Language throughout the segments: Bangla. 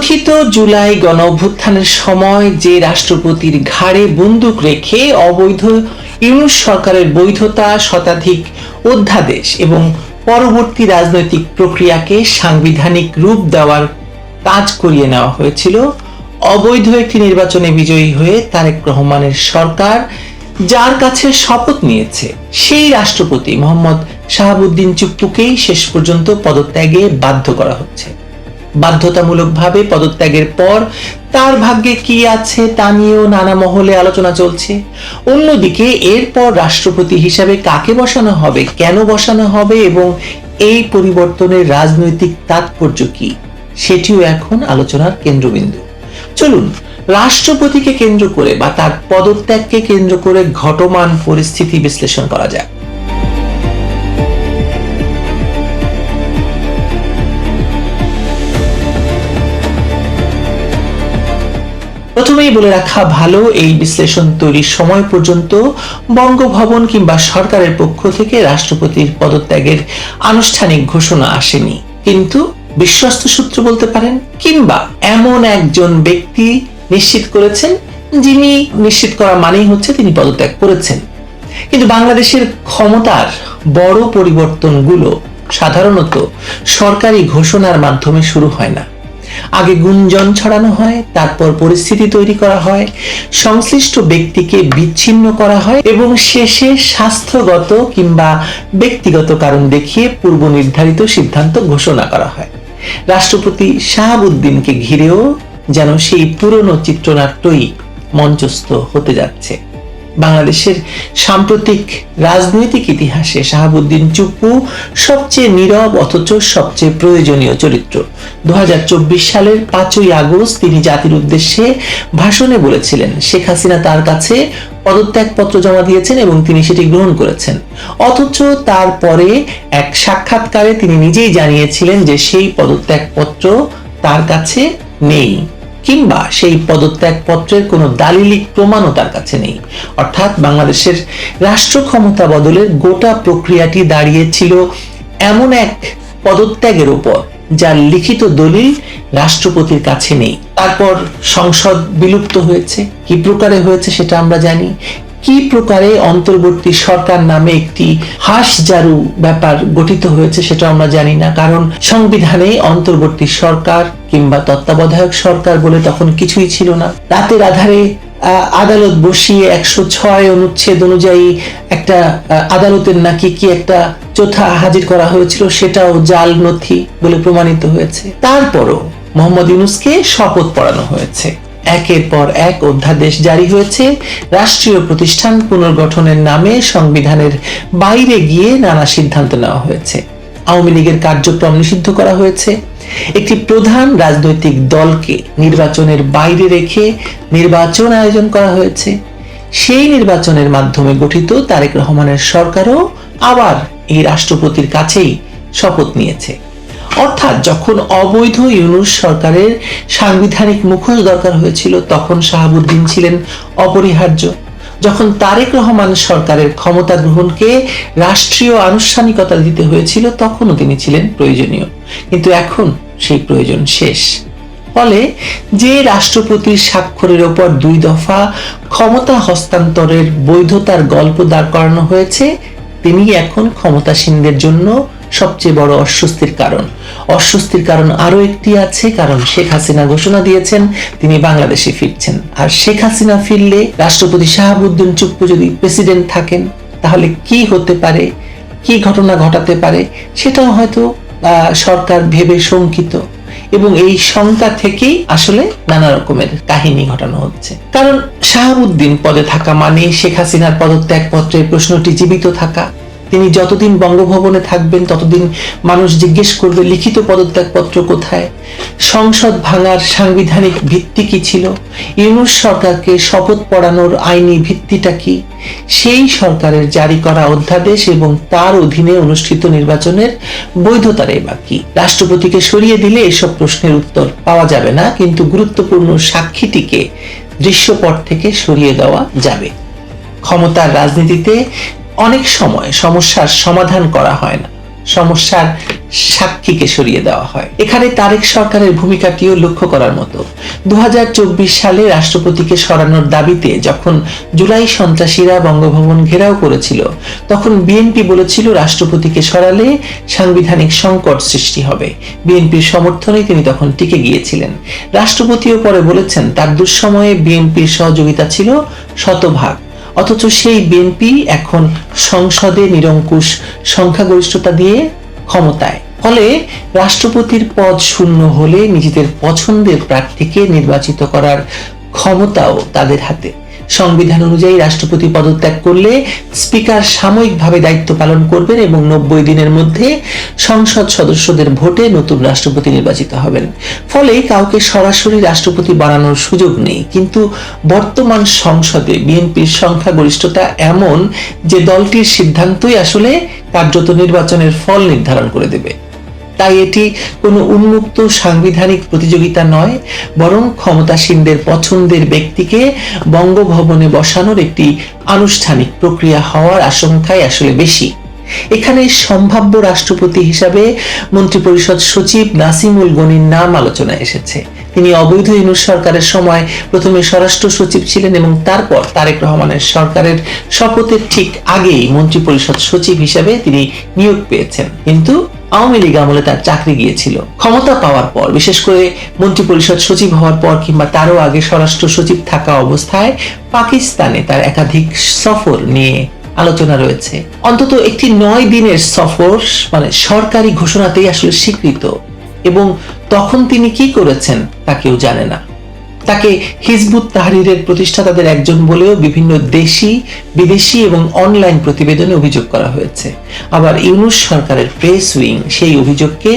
কথিত জুলাই গণঅভ্যুত্থানের সময় যে রাষ্ট্রপতির ঘাড়ে বন্দুক রেখে অবৈধ ইউনূস সরকারের বৈধতা, শতাধিক অধ্যাদেশ এবং পরবর্তী রাজনৈতিক প্রক্রিয়াকে সাংবিধানিক রূপ দেওয়ার কাজ করিয়ে নেওয়া হয়েছিল, অবৈধ একটি নির্বাচনে বিজয়ী হয়ে তারেক রহমানের সরকার যার কাছে শপথ নিয়েছে সেই রাষ্ট্রপতি মোহাম্মদ শাহাবুদ্দিন চুপ্পুকেই শেষ পর্যন্ত পদত্যাগে বাধ্য করা হচ্ছে। বাধ্যতামূলকভাবে পদত্যাগের পর তার ভাগ্যে কি আছে তা নিয়েও নানা মহলে আলোচনা চলছে। অন্যদিকে এরপর রাষ্ট্রপতি হিসাবে কাকে বসানো হবে, কেন বসানো হবে এবং এই পরিবর্তনের রাজনৈতিক তাৎপর্য কি, সেটিও এখন আলোচনার কেন্দ্রবিন্দু। চলুন রাষ্ট্রপতিকে কেন্দ্র করে বা তার পদত্যাগকে কেন্দ্র করে ঘটমান পরিস্থিতি বিশ্লেষণ করা যাক। প্রথমেই বলে রাখা ভালো, এই বিশ্লেষণ তৈরির সময় পর্যন্ত বঙ্গভবন কিংবা সরকারের পক্ষ থেকে রাষ্ট্রপতির পদত্যাগের আনুষ্ঠানিক ঘোষণা আসেনি, কিন্তু বিশ্বস্ত সূত্র বলতে পারেন কিংবা এমন একজন ব্যক্তি নিশ্চিত করেছেন, যিনি নিশ্চিত করা মানেই হচ্ছে তিনি পদত্যাগ করেছেন। কিন্তু বাংলাদেশের ক্ষমতার বড় পরিবর্তনগুলো সাধারণত সরকারি ঘোষণার মাধ্যমে শুরু হয় না। আগে গুঞ্জন ছড়ানো হয়, তারপর পরিস্থিতি তৈরি করা হয়, সংশ্লিষ্ট ব্যক্তিকে বিচ্ছিন্ন করা হয় এবং শেষে স্বাস্থ্যগত কিংবা ব্যক্তিগত কারণ দেখিয়ে পূর্ব নির্ধারিত সিদ্ধান্ত ঘোষণা করা হয়। রাষ্ট্রপতি শাহাবুদ্দিনকে ঘিরেও যেন সেই পুরনো চিত্রনাট্যই মঞ্চস্থ হতে যাচ্ছে। বাংলাদেশের সাম্প্রতিক রাজনৈতিক ইতিহাসে শাহাবুদ্দিন চুপ্পু সবচেয়ে নীরব অথচ সবচেয়ে প্রয়োজনীয় চরিত্র। 2024 সালের 5ই আগস্ট তিনি জাতির উদ্দেশ্যে ভাষণে বলেছিলেন শেখ হাসিনা তার কাছে পদত্যাগপত্র জমা দিয়েছেন এবং তিনি সেটি গ্রহণ করেছেন। অথচ তারপরে এক সাক্ষাৎকারে তিনি নিজেই জানিয়েছিলেন যে সেই পদত্যাগপত্র তার কাছে নেই কিংবা সেই পদত্যাগপত্রের কোনো দালিলিক প্রমাণও তার কাছে নেই। অর্থাৎ বাংলাদেশের রাষ্ট্র ক্ষমতা বদলের গোটা প্রক্রিয়াটি দাঁড়িয়েছিল এমন এক পদত্যাগের উপর যার লিখিত দলিল রাষ্ট্রপতির কাছে নেই। তারপর সংসদ বিলুপ্ত হয়েছে, কি প্রকারে হয়েছে সেটা আমরা জানি। কি প্রকারে অন্তর্বর্তী সরকার নামে একটি হাঁসজারু ব্যাপার গঠিত হয়েছে সেটা আমরা জানি না, কারণ সংবিধানে অন্তর্বর্তী সরকার কিংবা তত্ত্বাবধায়ক সরকার বলে তখন কিছুই ছিল না। রাতের আধারে আদালত বসিয়ে 106 অনুচ্ছেদ অনুযায়ী একটা আদালতের নাকি কি একটা চোথা হাজির করা হয়েছিল, সেটাও জাল নথি বলে প্রমাণিত হয়েছে। তারপরও মোহাম্মদ ইউনূসকে শপথ পড়ানো হয়েছে, একের পর এক অধ্যাদেশ জারি হয়েছে, রাষ্ট্রীয় প্রতিষ্ঠান পুনর্গঠনের নামে সংবিধানের বাইরে গিয়ে নানা সিদ্ধান্ত নেওয়া হয়েছে। আওয়ামী লীগের কার্যক্রম নিষিদ্ধ করা হয়েছে। একটি প্রধান রাজনৈতিক দলকে নির্বাচনের বাইরে রেখে নির্বাচন আয়োজন করা হয়েছে। সেই নির্বাচনের মাধ্যমে গঠিত তারেক রহমানের সরকারও আবার এই রাষ্ট্রপতির কাছেই শপথ নিয়েছে। অর্থাৎ যখন অবৈধ ইউনূস সরকারের সাংবিধানিক মুখোশ দরকার হয়েছিল তখন শাহাবুদ্দিন ছিলেন অপরিহার্য। যখন তারেক রহমান সরকারের ক্ষমতা গ্রহণকে রাষ্ট্রীয় আনুষ্ঠানিকতা দিতে হয়েছিল তখনও তিনি ছিলেন প্রয়োজনীয়, কিন্তু এখন সেই প্রয়োজন শেষ। ফলে যে রাষ্ট্রপতির স্বাক্ষরের ওপর 2 দফা ক্ষমতা হস্তান্তরের বৈধতার গল্প দাঁড় করানো হয়েছে, তিনি এখন ক্ষমতাসীনদের জন্য সবচেয়ে বড় অস্বস্তির কারণ। অস্বস্তির কারণ আরো একটি আছে, কারণ শেখ হাসিনা ঘোষণা দিয়েছেন তিনি বাংলাদেশে ফিরছেন। আর শেখ হাসিনা ফিরলে রাষ্ট্রপতি শাহাবুদ্দিন চুপ্পু যদি প্রেসিডেন্ট থাকেন তাহলে কি হতে পারে, কি ঘটনা ঘটাতে পারে সেটাও হয়তো সরকার ভেবে শঙ্কিত, এবং এই শঙ্কা থেকেই আসলে নানা রকমের কাহিনী ঘটানো হচ্ছে। কারণ শাহাবুদ্দিন পদে থাকা মানে শেখ হাসিনার পদত্যাগপত্রের প্রশ্নটি জীবিত থাকা। তিনি যতদিন বঙ্গভবনে থাকবেন ততদিন মানুষ জিজ্ঞেস করবে লিখিত পদত্যাগপত্র কোথায়, সংসদ ভাঙার সাংবিধানিক ভিত্তি কি ছিল, ইউনূস সরকারকে শপথ পড়ানোর আইনি ভিত্তিটা কি, সেই সরকারের জারি করা অধ্যাদেশ এবং তার অধীনে অনুষ্ঠিত নির্বাচনের বৈধতাটাই বাকি। রাষ্ট্রপতিকে সরিয়ে দিলে এসব প্রশ্নের উত্তর পাওয়া যাবে না, কিন্তু গুরুত্বপূর্ণ সাক্ষীটিকে দৃশ্যপট থেকে সরিয়ে দেওয়া যাবে। ক্ষমতার রাজনীতিতে অনেক সময় সমস্যার সমাধান করা হয় না, সমস্যার সাক্ষীকে সরিয়ে দেওয়া হয়। এখানে তারেক সরকারের ভূমিকাটিও লক্ষ্য করার মতো। 2024 সালে রাষ্ট্রপতিকে সরানোর দাবিতে যখন জুলাই সন্ত্রাসীরা বঙ্গভবন ঘেরাও করেছিল, তখন বিএনপি বলেছিল রাষ্ট্রপতিকে সরালে সাংবিধানিক সংকট সৃষ্টি হবে। বিএনপির সমর্থনে তিনি তখন টিকে গিয়েছিলেন। রাষ্ট্রপতিও পরে বলেছেন তার দুঃসময়ে বিএনপির সহযোগিতা ছিল শতভাগ। অথচ সেই বিএনপি এখন সংসদে নিরঙ্কুশ সংখ্যাগরিষ্ঠতা দিয়ে ক্ষমতায়। ফলে রাষ্ট্রপতির পদ শূন্য হলে নিজেদের পছন্দের প্রার্থীকে নির্বাচিত করার ক্ষমতাও তাদের হাতে। সংবিধান অনুযায়ী রাষ্ট্রপতি পদত্যাগ করলে স্পিকার সাময়িকভাবে দায়িত্ব পালন করবেন এবং 90 দিনের মধ্যে সংসদ সদস্যদের ভোটে নতুন রাষ্ট্রপতি নির্বাচিত হবেন। ফলে কাউকে সরাসরি রাষ্ট্রপতি বানানোর সুযোগ নেই। কিন্তু বর্তমান সংসদে বিএনপির সংখ্যাগরিষ্ঠতা এমন যে দলটির সিদ্ধান্তই আসলে কার্যত নির্বাচনের ফল নির্ধারণ করে দেবে। তাই এটি কোনো উন্মুক্ত সাংবিধানিক প্রতিযোগিতা নয়, বরং ক্ষমতাসীনদের পছন্দের ব্যক্তিকে বঙ্গভবনে বসানোর একটি আনুষ্ঠানিক প্রক্রিয়া হওয়ার আশঙ্কাই আসলে বেশি। এখানে সম্ভাব্য রাষ্ট্রপতি হিসাবে মন্ত্রিপরিষদ সচিব নাসিমুল গনির নাম আলোচনায় এসেছে। তিনি অবৈধ ইউনূস সরকারের সময় প্রথমে স্বরাষ্ট্র সচিব ছিলেন এবং তারপর তারেক রহমানের সরকারের শপথের ঠিক আগেই মন্ত্রিপরিষদ সচিব হিসাবে তিনি নিয়োগ পেয়েছেন। কিন্তু আওয়ামী লীগ আমলে তার চাকরি গিয়েছিল। ক্ষমতা পাওয়ার পর, বিশেষ করে মন্ত্রিপরিষদ সচিব হওয়ার পর কিংবা তারও আগে স্বরাষ্ট্র সচিব থাকা অবস্থায় পাকিস্তানে তার একাধিক সফর নিয়ে আলোচনা রয়েছে। অন্তত একটি 9 দিনের সফর সরকারি ঘোষণাতেই আসলে স্বীকৃত, এবং তখন তিনি কি করেছেন তা কেউ জানে না। তাকে হিজবুত তাহরিরের প্রতিষ্ঠাতাদের একজন বলেও বিভিন্ন দেশি, বিদেশি এবং অনলাইন প্রতিবেদনে অভিযোগ করা হয়েছে। আবার ইউনূস সরকারের প্রেস উইং সেই অভিযোগকে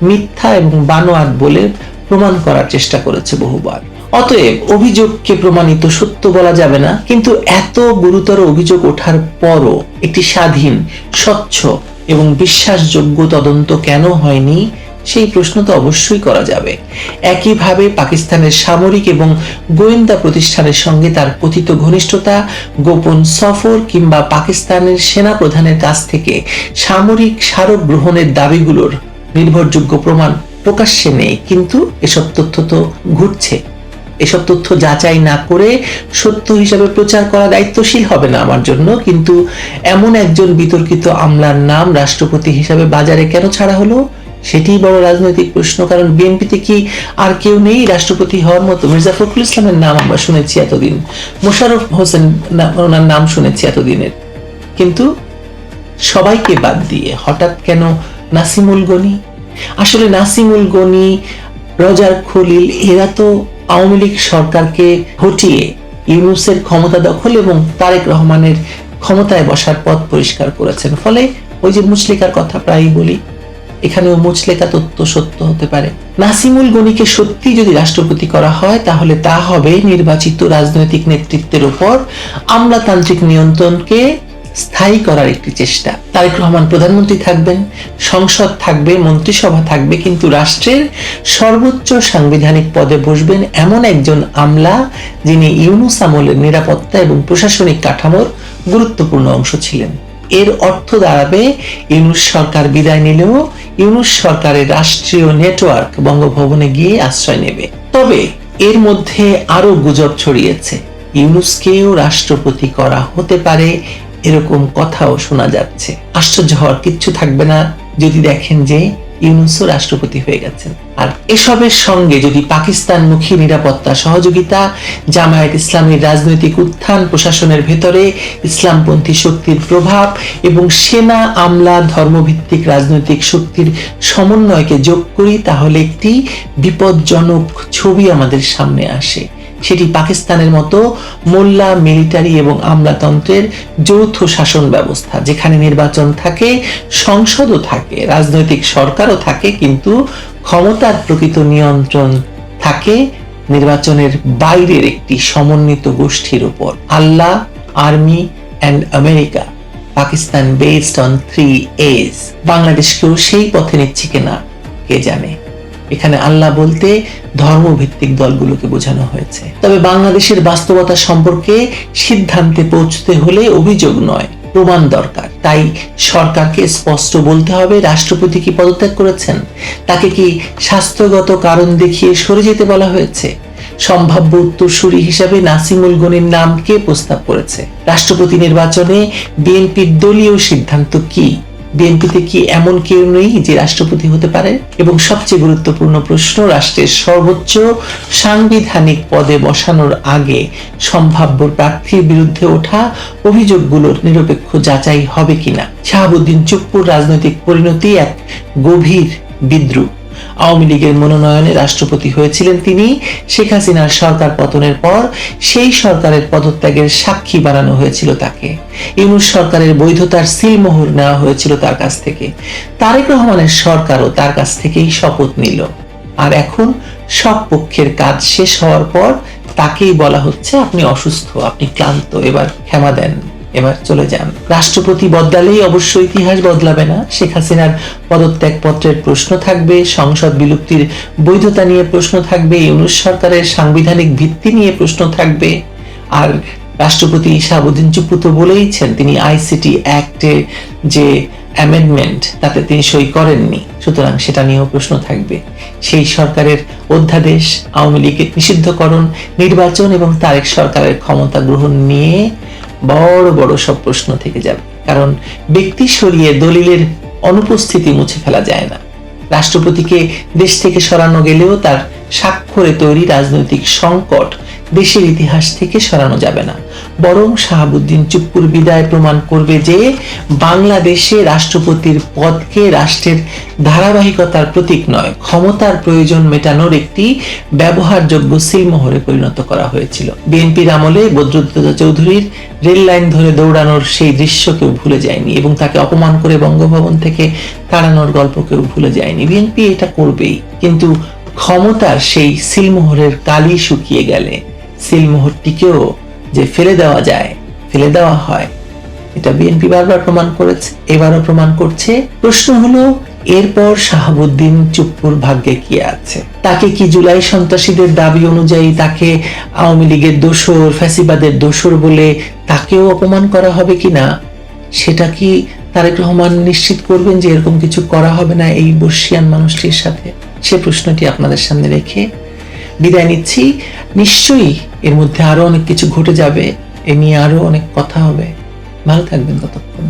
মিথ্যা এবং বানোয়াট বলে প্রমাণ করার চেষ্টা করেছে বহুবার। অতএব অভিযোগকে প্রমাণিত সত্য বলা যাবে না, কিন্তু এত গুরুতর অভিযোগ ওঠার পরও একটি স্বাধীন, স্বচ্ছ এবং বিশ্বাসযোগ্য তদন্ত কেন হয়নি সেই প্রশ্ন তো অবশ্যই করা যাবে। একইভাবে পাকিস্তানের সামরিক এবং গোয়েন্দা প্রতিষ্ঠানের সঙ্গে তার কথিত ঘনিষ্ঠতা, গোপন সফর কিংবা পাকিস্তানের সেনা প্রধানের কাছ থেকে সামরিক স্মারক গ্রহণের দাবিগুলোর নির্ভরযোগ্য প্রমাণ প্রকাশ্যে নেই। কিন্তু এসব তথ্য তো ঘুরছে। এসব তথ্য যাচাই না করে সত্য হিসাবে প্রচার করা দায়িত্বশীল হবে না আমার জন্য। কিন্তু এমন একজন বিতর্কিত আমলার নাম রাষ্ট্রপতি হিসাবে বাজারে কেন ছাড়া হলো, সেটি বড় রাজনৈতিক প্রশ্ন। কারণ বিএনপিতে কি আর কেউ নেই রাষ্ট্রপতি হওয়ার মতো? মির্জা ফখরুল ইসলামের নাম আমরা শুনেছি এতদিন, মোশাররফ হোসেন ওনার নাম শুনেছি এতদিনের, কিন্তু সবাইকে বাদ দিয়ে হঠাৎ কেন নাসিমুল গনি? আসলে নাসিমুল গনি, রজার খলিল এরা তো আওয়ামী লীগ সরকারকে হটিয়ে ইউনূসের ক্ষমতা দখল এবং তারেক রহমানের ক্ষমতায় বসার পথ পরিষ্কার করেছেন। ফলে ওই যে মুচলেকার কথা প্রায়ই বলি, এখানেও মুচলেকা তথ্য সত্য হতে পারে। নাসিমুল গনিকে সত্যি যদি রাষ্ট্রপতি করা হয়, তাহলে তা হবে নির্বাচিত রাজনৈতিক নেতৃত্বের উপর আমলাতান্ত্রিক নিয়ন্ত্রণকে স্থায়ী করার একটি চেষ্টা। তারেক রহমান প্রধানমন্ত্রী থাকবেন, সংসদ থাকবে, মন্ত্রিসভা থাকবে, কিন্তু রাষ্ট্রের সর্বোচ্চ সাংবিধানিক পদে বসবেন এমন একজন আমলা যিনি ইউনূস আমলের নিরাপত্তা এবং প্রশাসনিক কাঠামোর গুরুত্বপূর্ণ অংশ ছিলেন। এর অর্থ দাঁড়াবে ইউনূস সরকার বিদায় নিলেও ইউনূস সরকারের রাষ্ট্রীয় নেটওয়ার্ক বঙ্গভবনে গিয়ে আশ্রয় নেবে। তবে এর মধ্যে আরো গুজব ছড়িয়েছে, ইউনূসকেও রাষ্ট্রপতি করা হতে পারে, এরকম কথাও শোনা যাচ্ছে। আশ্চর্য হওয়ার কিচ্ছু থাকবে না যদি দেখেন যে ইউনূসও রাষ্ট্রপতি হয়ে গেছেন। আর এসবের সঙ্গে যদি পাকিস্তানমুখী নিরাপত্তা সহযোগিতা, জামায়াত ইসলামের রাজনৈতিক উত্থান, প্রশাসনের ভেতরে ইসলামপন্থী শক্তির প্রভাব এবং সেনা, আমলা, ধর্মভিত্তিক রাজনৈতিক শক্তির সমন্বয়কে যোগ করি, তাহলে একটি বিপজ্জনক ছবি আমাদের সামনে আসে। সেটি পাকিস্তানের মতো মোল্লা, মিলিটারি এবং আমলাতন্ত্রের যৌথ শাসন ব্যবস্থা, যেখানে নির্বাচন থাকে, সংসদও থাকে, রাজনৈতিক সরকারও থাকে, কিন্তু ক্ষমতার প্রকৃত নিয়ন্ত্রণ থাকে নির্বাচনের বাইরের একটি সমন্বিত গোষ্ঠীর উপর। Allah, army and America, Pakistan based on 3 A's। বাংলাদেশকেও সেই পথে নিচ্ছে কিনা কে জানে। এখানে আল্লাহ বলতে ধর্মভিত্তিক দলগুলোকে বোঝানো হয়েছে। তবে বাংলাদেশের বাস্তবতা সম্পর্কে সিদ্ধান্তে পৌঁছতে হলে অভিযোগ নয়, প্রমাণ দরকার। তাই সরকারকে স্পষ্ট বলতে হবে রাষ্ট্রপতি কি পদত্যাগ করেছেন, তাকে কি স্বাস্থ্যগত কারণ দেখিয়ে সরে যেতে বলা হয়েছে, সম্ভাব্য উত্তরসূরি হিসাবে নাসিমুল গনির নাম কে প্রস্তাব করেছে, রাষ্ট্রপতি নির্বাচনে বিএনপির দলীয় সিদ্ধান্ত কি, বিএনপিতে কি এমন কেউ নেই যে রাষ্ট্রপতি হতে পারে, এবং সবচেয়ে গুরুত্বপূর্ণ প্রশ্ন, রাষ্ট্রের সর্বোচ্চ সাংবিধানিক পদে বসানোর আগে সম্ভাব্য প্রার্থীর বিরুদ্ধে ওঠা অভিযোগগুলোর নিরপেক্ষ যাচাই হবে কিনা। শাহাবুদ্দিন চুপ্পুর রাজনৈতিক পরিণতি এক গভীর বিদ্রূপ। আওয়ামী লীগের মনোনয়নে রাষ্ট্রপতি হয়েছিলেন তিনি। শেখ হাসিনার সরকার পতনের পর সেই সরকারের পদত্যাগের সাক্ষী বানানো হয়েছিল তাকে। ইউনূস সরকারের বৈধতার সিলমোহর নেওয়া হয়েছিল তার কাছ থেকে। তারেক রহমানের সরকারও তার কাছ থেকেই শপথ নিল। আর এখন সব পক্ষের কাজ শেষ হওয়ার পর তাকেই বলা হচ্ছে আপনি অসুস্থ, আপনি ক্লান্ত, এবার ক্ষমা দেন, এবার চলে যান। রাষ্ট্রপতি বদলালেই অবশ্য ইতিহাস বদলাবে না। শেখ হাসিনার পদত্যাগ পত্রের প্রশ্ন থাকবে, সংসদ বিলুপ্তির বৈধতা নিয়ে প্রশ্ন থাকবে, ইউনূস সরকারের সাংবিধানিক ভিত্তি নিয়ে প্রশ্ন থাকবে। আর রাষ্ট্রপতি শাহাবুদ্দিন চুপ্পু তো বলেইছেন তিনি আইসিটি অ্যাক্টে যে অ্যামেন্ডমেন্ট তাতে তিনি সই করেননি, সুতরাং সেটা নিয়েও প্রশ্ন থাকবে। সেই সরকারের অধ্যাদেশ, আওয়ামী লীগের নিষিদ্ধকরণ, নির্বাচন এবং তারেক সরকারের ক্ষমতা গ্রহণ নিয়ে বড় বড় সব প্রশ্ন থেকে যাবে। কারণ ব্যক্তি সরিয়ে দলিলের অনুপস্থিতি মুছে ফেলা যায় না। রাষ্ট্রপতিকে দেশ থেকে সরানো গেলেও তার স্বাক্ষরে তৈরি রাজনৈতিক সংকট দেশের ইতিহাস থেকে সরানো যাবে না। বরং শাহাবুদ্দিন চুপ্পুর বিদায় প্রমাণ করবে যে বাংলাদেশে রাষ্ট্রপতির পদকে রাষ্ট্রের ধারাবাহিকতার প্রতীক নয়, ক্ষমতার প্রয়োজন মেটানোর একটি ব্যবহারযোগ্য সিলমোহরে পরিণত করা হয়েছিল। বিএনপির আমলে বদরুদ্দোজা চৌধুরীর রেল লাইন ধরে দৌড়ানোর সেই দৃশ্য কেউ ভুলে যায়নি, এবং তাকে অপমান করে বঙ্গভবন থেকে তাড়ানোর গল্প কেউ ভুলে যায়নি। বিএনপি এটা করবেই, কিন্তু ক্ষমতার সেই সিলমোহরের কালি শুকিয়ে গেলে সিলমোহরটিকেও যে ফেলে দেওয়া যায়, ফেলে দেওয়া হয়, এটা বিএনপি বারবার প্রমাণ করেছে, এবারও প্রমাণ করছে। প্রশ্ন হলো এরপর শাহাবুদ্দিন চুপ্পুর ভাগ্যে কি আছে? তাকে কি জুলাই সন্ত্রাসীদের দাবি অনুযায়ী তাকে আওয়ামী লীগের দোসর, ফ্যাসিবাদের দোসর বলে তাকেও অপমান করা হবে কিনা, সেটা কি তারেক রহমান নিশ্চিত করবেন যে এরকম কিছু করা হবে না এই বর্ষিয়ান মানুষটির সাথে? সে প্রশ্নটি আপনাদের সামনে রেখে বিদায় নিচ্ছি। নিশ্চয়ই এর মধ্যে আরো অনেক কিছু ঘটে যাবে, এ নিয়ে আরো অনেক কথা হবে। ভালো থাকবেন ততক্ষণ।